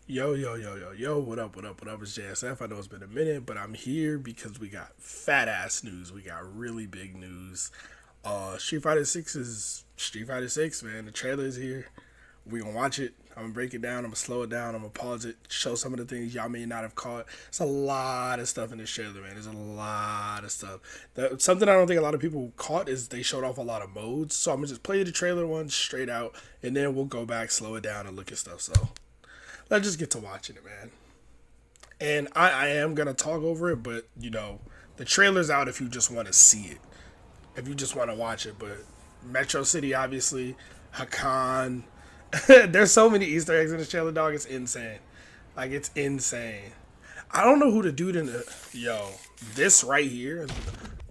Yo, what up? It's JSF. I know it's been a minute, but I'm here because we got fat ass news. We got really big news. Street Fighter 6 is Street Fighter 6, man. The trailer is here. We gonna watch it. I'm gonna break it down. I'm gonna slow it down. I'm gonna pause it, show some of the things y'all may not have caught. It's a lot of stuff in this trailer, man. There's a lot of stuff. Something I don't think a lot of people caught is they showed off a lot of modes. So I'm gonna just play the trailer one straight out, and then we'll go back, slow it down, and look at stuff. So let's just get to watching it, man. And I am gonna talk over it, but the trailer's out if you just want to see it, if you just want to watch it. But Metro City, obviously, Hakan. There's so many Easter eggs in this trailer, dog. It's insane. Like, it's insane. I don't know who the dude in the this right here.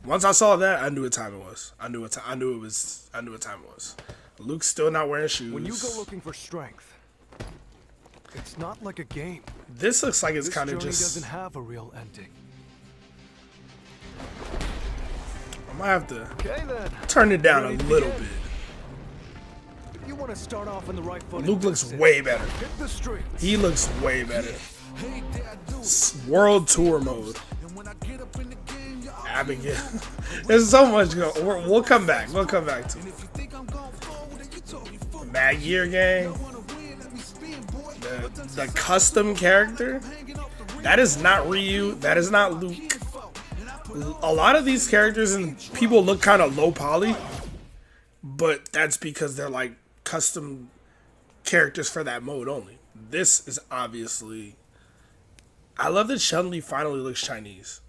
Once I saw that, I knew what time it was. I knew what time it was. Luke's still not wearing shoes. When you go looking for strength, it's not like a game. This looks like it's kind of just just. doesn't have a real ending. I might have to Okay, turn it down a Ready to little begin? bit. If you want to start off on the right foot, Luke looks way better. hit the streets. He looks way better. World tour mode. Abigail. There's so much going. We'll come back. We'll come back to it. Mad Gear Gang. The custom character. That is not Ryu. That is not Luke. A lot of these characters and people look kind of low poly, but that's because they're like custom characters for that mode only. This is obviously. I love that Chun Li finally looks Chinese.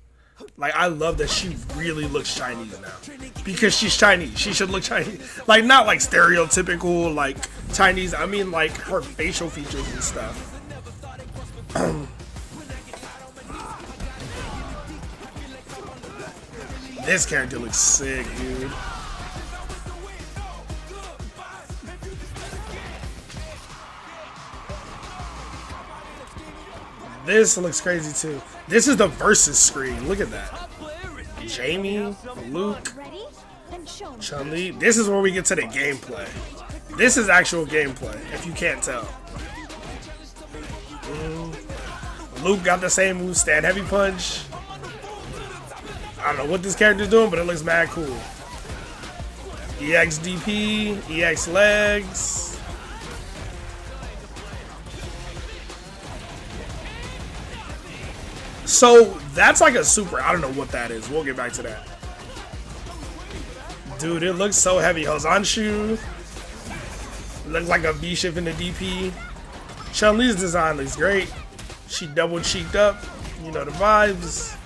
Like, I love that she really looks Chinese now. Because she's Chinese. She should look Chinese. Like, not like stereotypical, like, Chinese. I mean, like, her facial features and stuff. This character looks sick, dude. This looks crazy too. This is the versus screen. Look at that. Jamie, Luke, Chun Li. This is where we get to the gameplay. This is actual gameplay, if you can't tell. Luke got the same move, stand heavy punch. I don't know what this character's doing, but it looks mad cool. EXDP, EX legs. So that's like a super. I don't know what that is. We'll get back to that. Dude, it looks so heavy. Hosanshu. Looks like a V shift in the DP. Chun Li's design looks great. She double cheeked up. You know the vibes.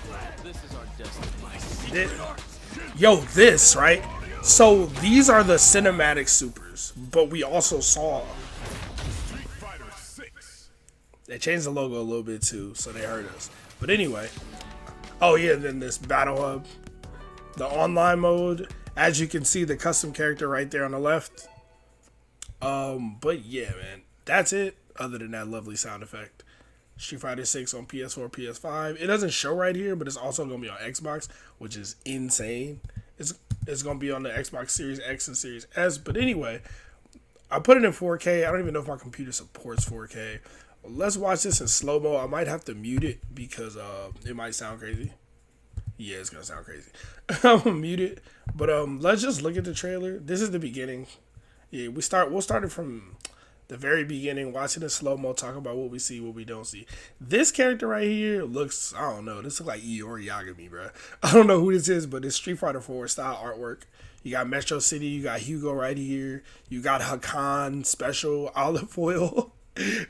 This, right? So these are the cinematic supers, but we also saw. They changed the logo a little bit too, so they hurt us. But anyway, oh yeah, then this battle hub, the online mode. As you can see, the custom character right there on the left. But yeah, man, that's it. Other than that lovely sound effect, Street Fighter 6 on PS4, PS5. It doesn't show right here, but it's also gonna be on Xbox, which is insane. It's gonna be on the Xbox Series X and Series S. But anyway, I put it in 4K. I don't even know if my computer supports 4K. Let's watch this in slow-mo. I might have to mute it because it might sound crazy. Yeah, it's gonna sound crazy. I'm gonna mute it. But let's just look at the trailer. This is the beginning. Yeah, we'll start it from the very beginning, watching in slow-mo, talk about what we see, what we don't see. This character right here looks, I don't know, this looks like Iori Yagami, bro. I don't know who this is, but it's Street Fighter 4 style artwork. You got Metro City, you got Hugo right here, you got Hakan special olive oil.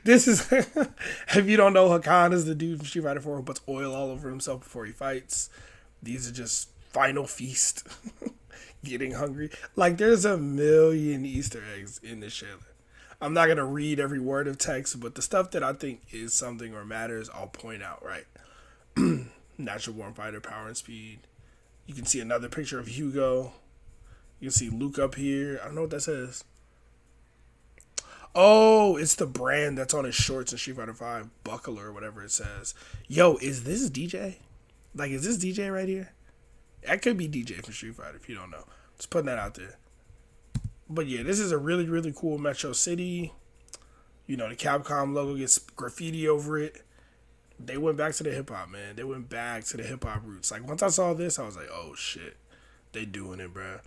This is, if you don't know, Hakan is the dude from Street Fighter 4 who puts oil all over himself before he fights. These are just final feast. Getting hungry. Like, there's a million Easter eggs in this trailer. I'm not going to read every word of text, but the stuff that I think is something or matters, I'll point out, right? Natural born fighter, power and speed. You can see another picture of Hugo. You can see Luke up here. I don't know what that says. Oh, it's the brand that's on his shorts in Street Fighter 5, Buckler or whatever it says. Yo, is this DJ? Like, is this DJ right here? That could be DJ from Street Fighter if you don't know. Just putting that out there. But yeah, this is a really, really cool Metro City. You know, the Capcom logo gets graffiti over it. They went back to the hip hop, man. They went back to the hip hop roots. Like once I saw this, I was like, oh shit, they doing it, bro.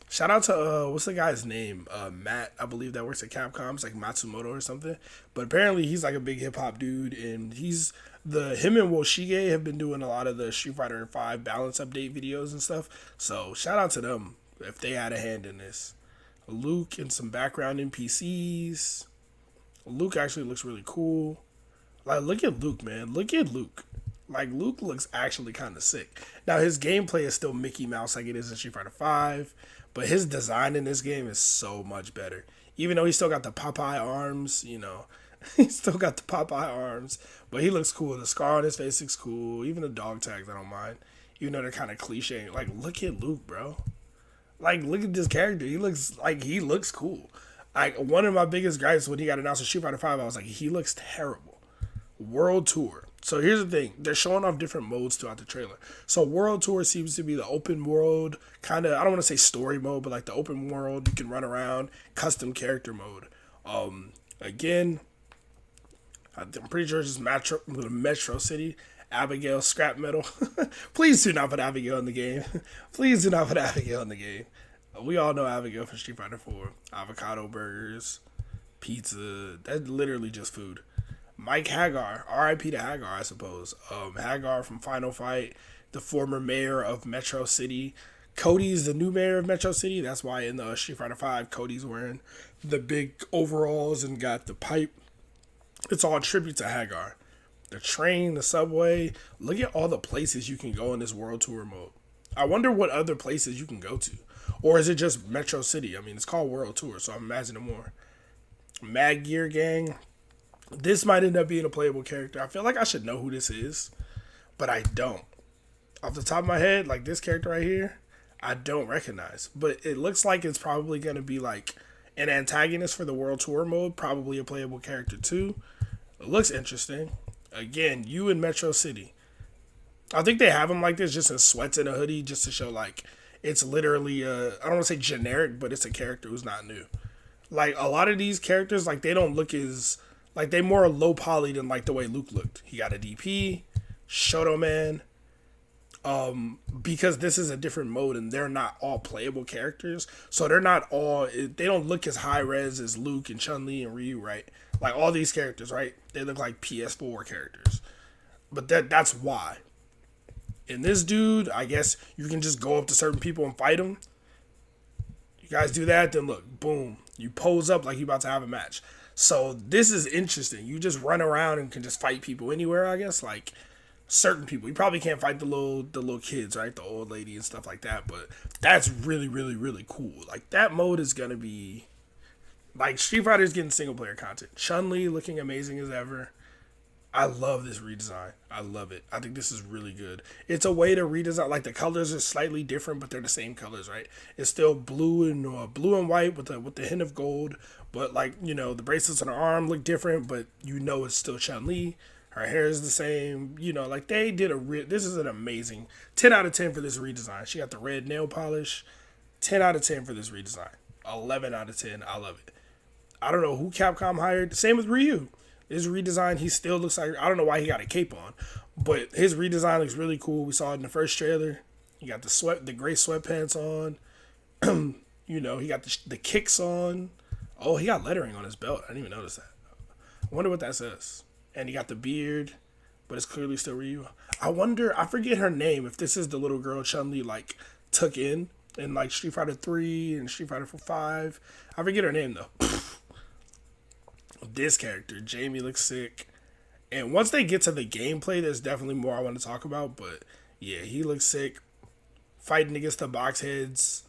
Shout out to what's the guy's name? Matt, I believe that works at Capcom. It's like Matsumoto or something. But apparently he's like a big hip hop dude, and him and Woshige have been doing a lot of the Street Fighter V balance update videos and stuff. So shout out to them if they had a hand in this. Luke and some background NPCs. Luke actually looks really cool. Like look at Luke, man. Look at Luke. Like Luke looks actually kind of sick. Now his gameplay is still Mickey Mouse like it is in Street Fighter V. But his design in this game is so much better. Even though he still got the Popeye arms, you know. He still got the Popeye arms. But he looks cool. The scar on his face looks cool. Even the dog tags, I don't mind. Even though they're kind of cliche. Like, look at Luke, bro. Like, look at this character. He looks cool. Like, one of my biggest gripes when he got announced in Street Fighter V, I was like, he looks terrible. World Tour. So here's the thing. They're showing off different modes throughout the trailer. So World Tour seems to be the open world, kind of, I don't want to say story mode, but like the open world, you can run around, custom character mode. Again, I'm pretty sure it's just Metro City, Abigail, scrap metal. Please do not put Abigail in the game. Please do not put Abigail in the game. We all know Abigail from Street Fighter 4. Avocado burgers, pizza, that's literally just food. Mike Hagar, R.I.P. to Hagar, I suppose. Hagar from Final Fight, the former mayor of Metro City. Cody's the new mayor of Metro City. That's why in the Street Fighter V, Cody's wearing the big overalls and got the pipe. It's all a tribute to Hagar. The train, the subway. Look at all the places you can go in this World Tour mode. I wonder what other places you can go to. Or is it just Metro City? I mean, it's called World Tour, so I'm imagining more. Mad Gear Gang. This might end up being a playable character. I feel like I should know who this is, but I don't. Off the top of my head, like this character right here, I don't recognize. But it looks like it's probably going to be like an antagonist for the World Tour mode, probably a playable character too. It looks interesting. Again, you in Metro City. I think they have him like this just in sweats and a hoodie just to show like it's literally, I don't want to say generic, but it's a character who's not new. Like a lot of these characters, like they don't look as... Like, they more low poly than, like, the way Luke looked. He got a DP, Shoto Man, because this is a different mode and they're not all playable characters. So they're not all, they don't look as high res as Luke and Chun Li and Ryu, right? Like, all these characters, right? They look like PS4 characters. But that's why. In this dude, I guess you can just go up to certain people and fight them. You guys do that, then look, boom. You pose up like you're about to have a match. So this is interesting. You just run around and can just fight people anywhere, I guess. Like certain people. You probably can't fight the little kids, right? The old lady and stuff like that. But that's really, really, really cool. Like that mode is gonna be like Street Fighter's getting single player content. Chun Li looking amazing as ever. I love this redesign. I love it. I think this is really good. It's a way to redesign. Like the colors are slightly different, but they're the same colors, right? It's still blue and white with the hint of gold. But like the bracelets on her arm look different, but it's still Chun Li. Her hair is the same. Like they did this is an amazing 10 out of 10 for this redesign. She got the red nail polish. 10 out of 10 for this redesign. 11 out of 10. I love it. I don't know who Capcom hired. Same with Ryu. His redesign, he still looks like, I don't know why he got a cape on, but his redesign looks really cool. We saw it in the first trailer. He got the gray sweatpants on. He got the kicks on. Oh, he got lettering on his belt. I didn't even notice that. I wonder what that says. And he got the beard, but it's clearly still Ryu. I forget her name, if this is the little girl Chun-Li like took in like Street Fighter 3 and Street Fighter 5. I forget her name though. This character, Jamie, looks sick. And once they get to the gameplay, there's definitely more I want to talk about. But yeah, he looks sick. Fighting against the box heads.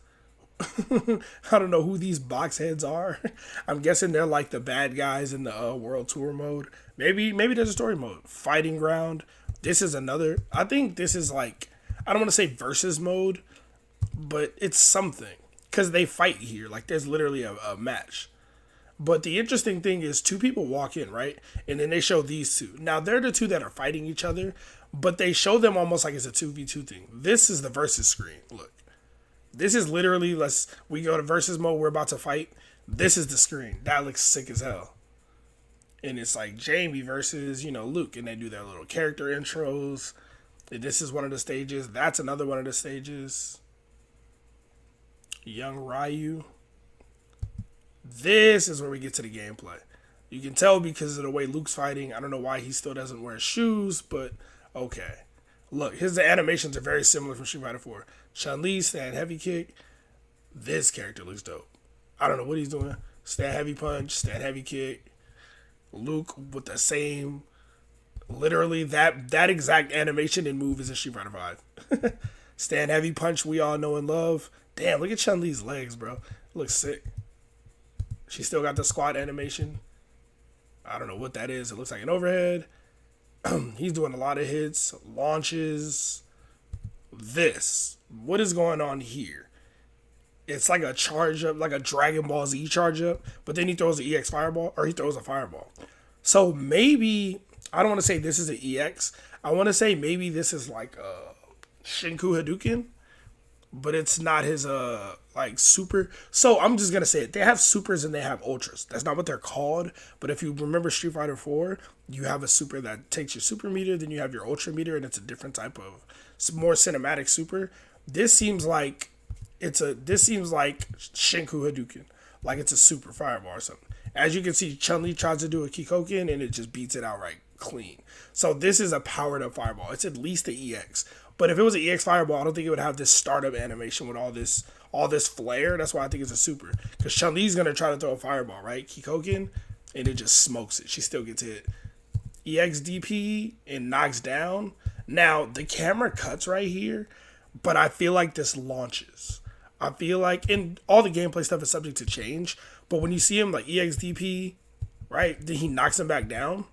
I don't know who these box heads are. I'm guessing they're like the bad guys in the World Tour mode. Maybe there's a story mode. Fighting ground. This is another. I think this is like, I don't want to say versus mode, but it's something. Because they fight here. Like there's literally a match. But the interesting thing is 2 people walk in, right? And then they show these 2. Now, they're the 2 that are fighting each other, but they show them almost like it's a 2v2 thing. This is the versus screen. Look. This is literally, we go to versus mode, we're about to fight. This is the screen. That looks sick as hell. And it's like Jamie versus, Luke, and they do their little character intros. And this is one of the stages. That's another one of the stages. Young Ryu. This is where we get to the gameplay. You can tell because of the way Luke's fighting. I don't know why he still doesn't wear shoes, but okay. Look, his animations are very similar from Street Fighter 4. Chun Li, stand heavy kick. This character looks dope. I don't know what he's doing. Stand heavy punch, stand heavy kick. Luke with the same, literally that exact animation and move is in Street Fighter 5. Stand heavy punch we all know and love. Damn, look at Chun Li's legs, bro. Looks sick. She still got the squat animation. I don't know what that is. It looks like an overhead. He's doing a lot of hits, launches. This. What is going on here? It's like a charge up, like a Dragon Ball Z charge up, but then he throws an EX fireball, or he throws a fireball. So maybe, I don't want to say this is an EX. I want to say maybe this is like a Shinku Hadouken, but it's not his like super. So I'm just gonna say it. They have supers and they have ultras. That's not what they're called. But if you remember Street Fighter 4, you have a super that takes your super meter, then you have your ultra meter, and it's a different type of more cinematic super. This seems like Shinku Hadouken, like it's a super fireball or something. As you can see, Chun Li tries to do a Kikoken and it just beats it outright clean. So this is a powered up fireball. It's at least the EX. But if it was an EX fireball, I don't think it would have this startup animation with all this flare. That's why I think it's a super. Because Chun Li's gonna try to throw a fireball, right? Kikoken, and it just smokes it. She still gets hit. EX DP and knocks down. Now the camera cuts right here, but I feel like this launches. I feel like, and all the gameplay stuff is subject to change, but when you see him like EXDP, right, then he knocks him back down.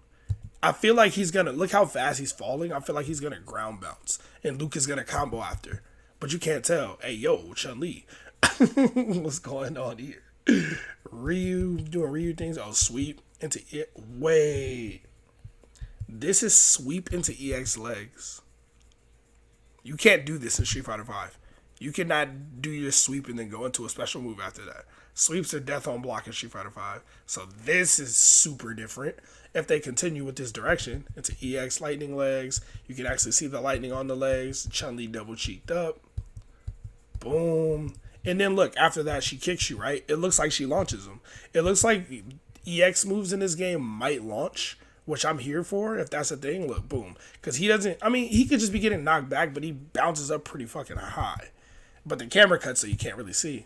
I feel like he's gonna, look how fast he's falling. I feel like he's gonna ground bounce, and Luke is gonna combo after. But you can't tell. Hey, yo, Chun Li. What's going on here? Ryu, doing Ryu things. Oh, sweep into it. Wait. This is sweep into EX legs. You can't do this in Street Fighter 5. You cannot do your sweep and then go into a special move after that. Sweeps are death on block in Street Fighter 5. So this is super different. If they continue with this direction, it's an EX lightning legs. You can actually see the lightning on the legs. Chun-Li double cheeked up. Boom. And then look, after that, she kicks you, right? It looks like she launches them. It looks like EX moves in this game might launch, which I'm here for. If that's a thing, look, boom. Because he doesn't, I mean, he could just be getting knocked back, but he bounces up pretty fucking high. But the camera cuts so you can't really see.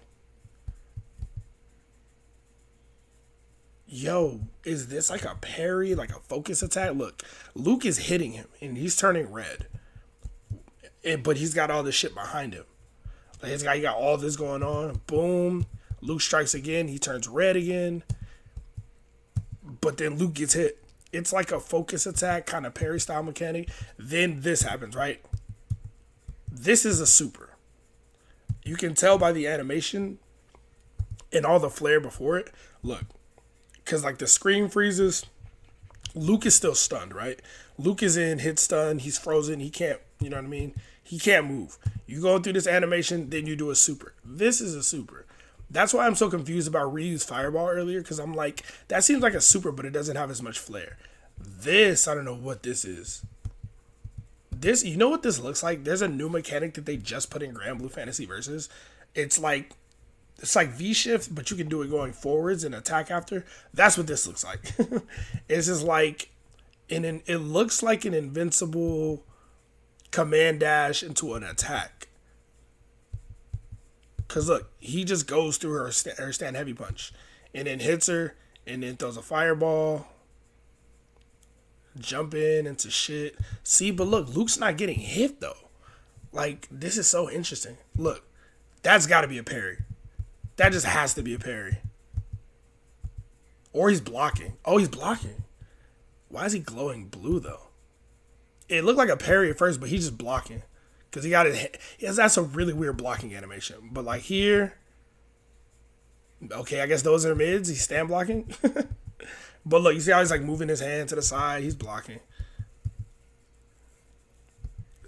Yo, is this like a parry, like a focus attack? Look, Luke is hitting him, and he's turning red. But he's got all this shit behind him. Like this guy, he got all this going on. Boom. Luke strikes again. He turns red again. But then Luke gets hit. It's like a focus attack, kind of parry style mechanic. Then this happens, right? This is a super. You can tell by the animation and all the flare before it. Look, because like the screen freezes, Luke is still stunned, right? Luke is in hit stun. He's frozen. He can't, you know what I mean? He can't move. You go through this animation, then you do a super. This is a super. That's why I'm so confused about Ryu's fireball earlier, because I'm like, that seems like a super, but it doesn't have as much flare. This, I don't know what this is. This, you know what this looks like? There's a new mechanic that they just put in Grand Blue Fantasy Versus. It's like V-shift, but you can do it going forwards and attack after. That's what this looks like. It's just like, it looks like an invincible command dash into an attack. Because look, he just goes through her stand heavy punch and then hits her and then throws a fireball. Jump into shit. See, but look, Luke's not getting hit though. Like, this is so interesting. Look, that's got to be a parry. That just has to be a parry. Or he's blocking. Oh, he's blocking. Why is he glowing blue though? It looked like a parry at first, but he's just blocking. Because he got it. That's a really weird blocking animation. But like here. Okay, I guess those are mids. He's stand blocking. But look, you see how he's like moving his hand to the side? He's blocking.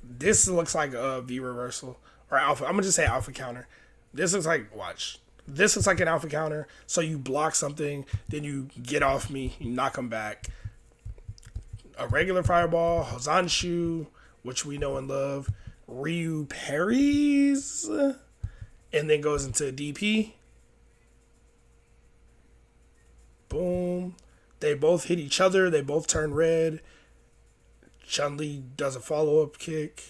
This looks like a V reversal. Or alpha. I'm going to just say alpha counter. This looks like, watch. This looks like an alpha counter. So you block something, then you get off me, you knock them back. A regular fireball, Hozanshu, which we know and love. Ryu parries, and then goes into DP. Boom. They both hit each other. They both turn red. Chun Li does a follow-up kick.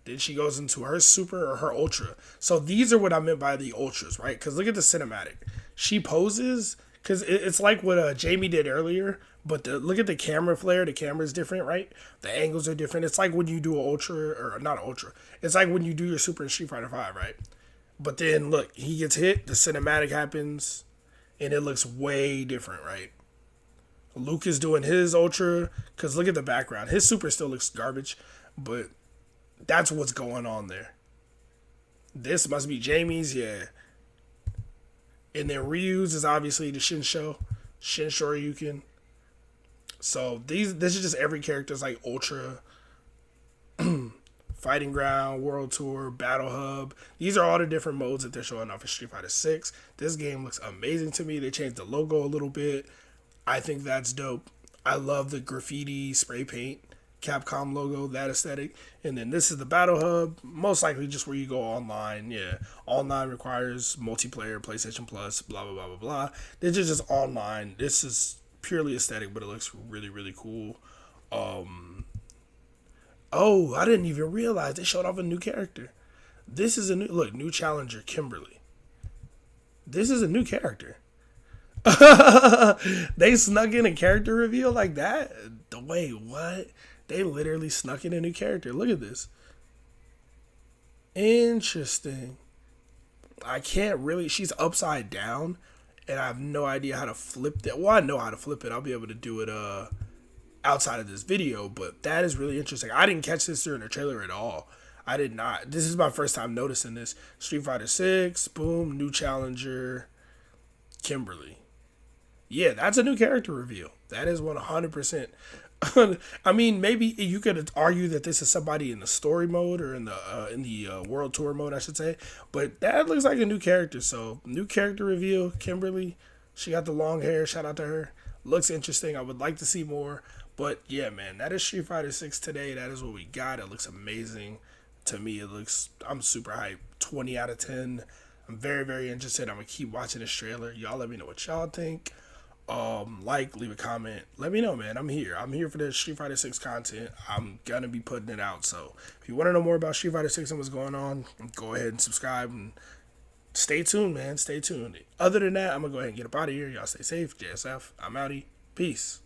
Then she goes into her super or her ultra. So these are what I meant by the ultras, right? Because look at the cinematic. She poses, because it's like what Jamie did earlier, but look at the camera flare. The camera's different, right? The angles are different. It's like when you do an ultra, or not an ultra. It's like when you do your super in Street Fighter 5, right? But then look, he gets hit, the cinematic happens, and it looks way different, right? Luke is doing his ultra, because look at the background. His super still looks garbage, but that's what's going on there. This must be Jamie's, yeah. And then Ryu's is obviously the Shinsho Shoryuken. So this is just every character's like ultra, Fighting Ground, World Tour, Battle Hub. These are all the different modes that they're showing off in Street Fighter 6. This game looks amazing to me. They changed the logo a little bit. I think that's dope. I love the graffiti spray paint Capcom logo, that aesthetic. And then this is the Battle Hub, most likely just where you go online. Yeah, online requires multiplayer, PlayStation Plus, blah, blah, blah, blah, blah. This is just online. This is purely aesthetic, but it looks really, really cool. Oh, I didn't even realize they showed off a new character. This is a new challenger, Kimberly. This is a new character. They snuck in a character reveal like that? Wait, what? They literally snuck in a new character. Look at this. Interesting. I can't really... She's upside down, and I have no idea how to flip that. Well, I know how to flip it. I'll be able to do it outside of this video, but that is really interesting. I didn't catch this during the trailer at all. I did not. This is my first time noticing this. Street Fighter 6, boom, new challenger, Kimberly. Yeah, that's a new character reveal. That is 100%. I mean, maybe you could argue that this is somebody in the story mode or in the World Tour mode, I should say. But that looks like a new character. So, new character reveal, Kimberly. She got the long hair. Shout out to her. Looks interesting. I would like to see more. But yeah, man, that is Street Fighter 6 today. That is what we got. It looks amazing. To me, I'm super hyped. 20 out of 10. I'm very, very interested. I'm going to keep watching this trailer. Y'all let me know what y'all think. Leave a comment. Let me know, man. I'm here. I'm here for the Street Fighter 6 content. I'm gonna be putting it out. So if you want to know more about Street Fighter 6 and what's going on, go ahead and subscribe and stay tuned, man. Stay tuned. Other than that, I'm gonna go ahead and get up out of here. Y'all stay safe. JSF. I'm outie. Peace.